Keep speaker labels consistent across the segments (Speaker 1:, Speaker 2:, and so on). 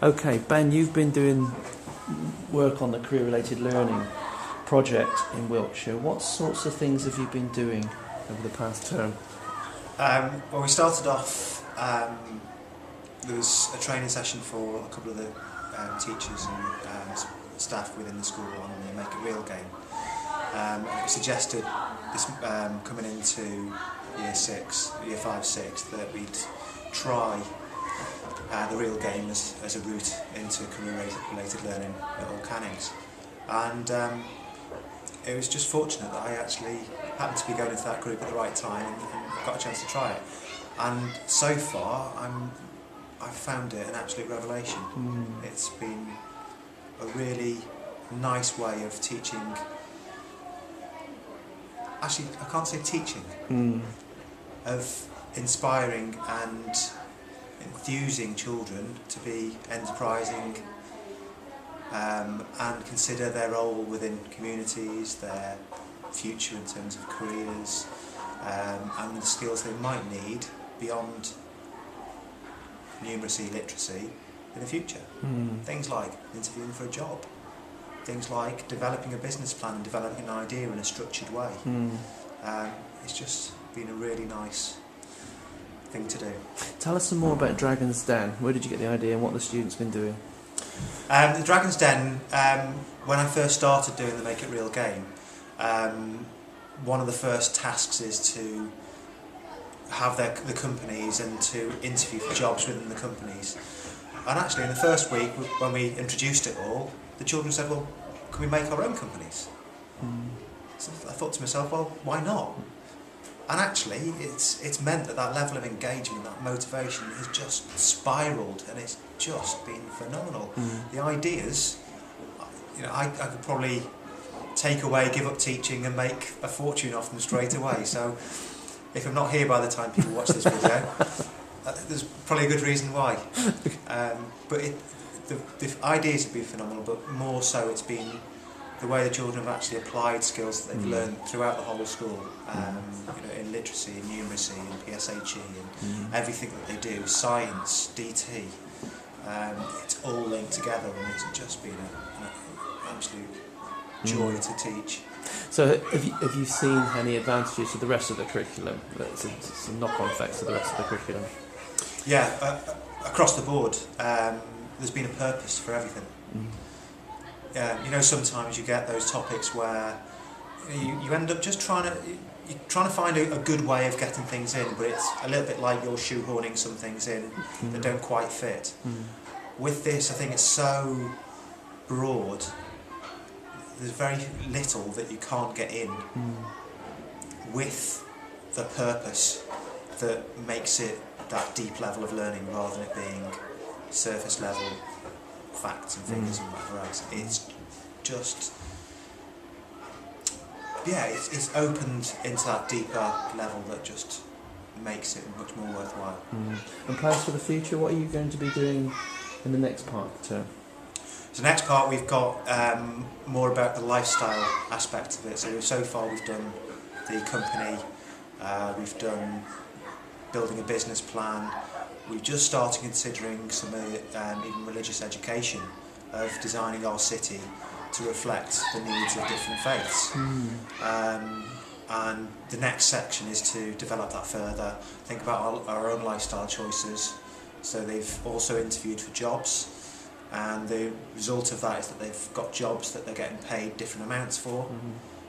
Speaker 1: Okay, Ben, you've been doing work on the career-related learning project in Wiltshire. What sorts of things have you been doing over the past term?
Speaker 2: Well, we started off, there was a training session for a couple of the teachers and staff within the school on the Make It Real game. It suggested this coming into year 5, 6, that we'd try the real game as a route into career-related learning at all Cannings. And it was just fortunate that I actually happened to be going into that group at the right time and got a chance to try it. And so far, I've found it an absolute revelation. It's been a really nice way of teaching. Actually, I can't say teaching, of inspiring and enthusing children to be enterprising and consider their role within communities, their future in terms of careers, and the skills they might need beyond numeracy, literacy in the future. Things like interviewing for a job, things like developing a business plan and developing an idea in a structured way. It's just been a really nice thing to do.
Speaker 1: Tell us some more about Dragon's Den. Where did you get the idea and what the students been doing?
Speaker 2: The Dragon's Den, when I first started doing the Make It Real game, one of the first tasks is to have the companies and to interview for jobs within the companies. And actually in the first week when we introduced it all, the children said, well, can we make our own companies? So I thought to myself, well, why not? And actually it's meant that level of engagement, that motivation has just spiralled, and it's just been phenomenal. The ideas, I could probably give up teaching and make a fortune off them straight away. So if I'm not here by the time people watch this video, there's probably a good reason why. But the ideas have been phenomenal, but more so it's been the way the children have actually applied skills that they've learned throughout the whole school, in literacy, in numeracy, in PSHE, and everything that they do, science, DT, it's all linked together, and it's just been an absolute joy to teach.
Speaker 1: So have you seen any advantages to the rest of the curriculum? Some knock-on effects to the rest of the curriculum?
Speaker 2: Yeah, across the board, there's been a purpose for everything. Sometimes you get those topics where you end up just trying to find a good way of getting things in, but it's a little bit like you're shoehorning some things in that don't quite fit. With this, I think it's so broad, there's very little that you can't get in with the purpose that makes it that deep level of learning rather than it being surface level facts and figures and whatever else. It's just, it's opened into that deeper level that just makes it much more worthwhile.
Speaker 1: And plans for the future, what are you going to be doing in the next part of the term?
Speaker 2: So next part we've got more about the lifestyle aspect of it. So far we've done the company, we've done building a business plan. We've just started considering some even religious education of designing our city to reflect the needs of different faiths. And the next section is to develop that further, think about our own lifestyle choices. So they've also interviewed for jobs, and the result of that is that they've got jobs that they're getting paid different amounts for.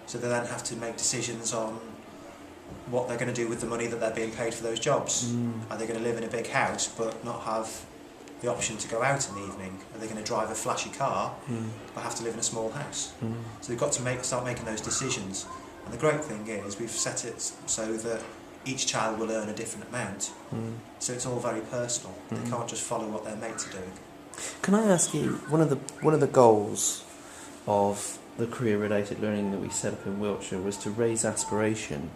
Speaker 2: So they then have to make decisions on what they're going to do with the money that they're being paid for those jobs. Are they going to live in a big house but not have the option to go out in the evening? Are they going to drive a flashy car but have to live in a small house? So they've got to start making those decisions. And the great thing is we've set it so that each child will earn a different amount. So it's all very personal. They can't just follow what their mates are doing.
Speaker 1: Can I ask you, one of the goals of the career-related learning that we set up in Wiltshire was to raise aspiration,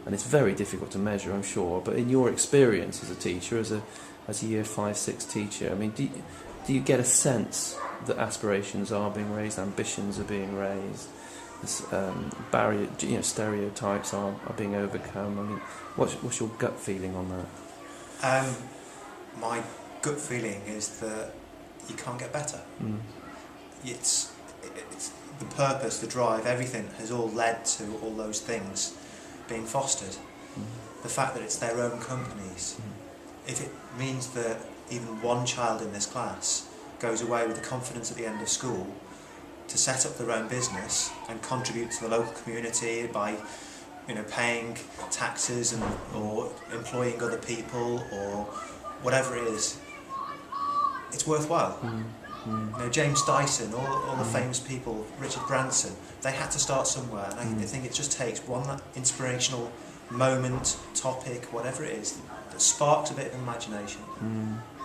Speaker 1: and it's very difficult to measure, I'm sure. But in your experience as a teacher, as a year 5, 6 teacher, I mean, do you get a sense that aspirations are being raised, ambitions are being raised, barrier, stereotypes are being overcome? I mean, what's your gut feeling on that?
Speaker 2: My gut feeling is that you can't get better.
Speaker 1: Mm.
Speaker 2: It's the purpose, the drive, everything has all led to all those things being fostered. The fact that it's their own companies, if it means that even one child in this class goes away with the confidence at the end of school to set up their own business and contribute to the local community by, you know, paying taxes and or employing other people or whatever it is, it's worthwhile. You know, James Dyson, all the famous people, Richard Branson, they had to start somewhere, and I think it just takes one inspirational moment, topic, whatever it is, that sparks a bit of imagination,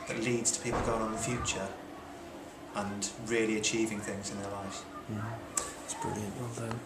Speaker 2: that leads to people going on in the future and really achieving things in their lives.
Speaker 1: It's brilliant, well done.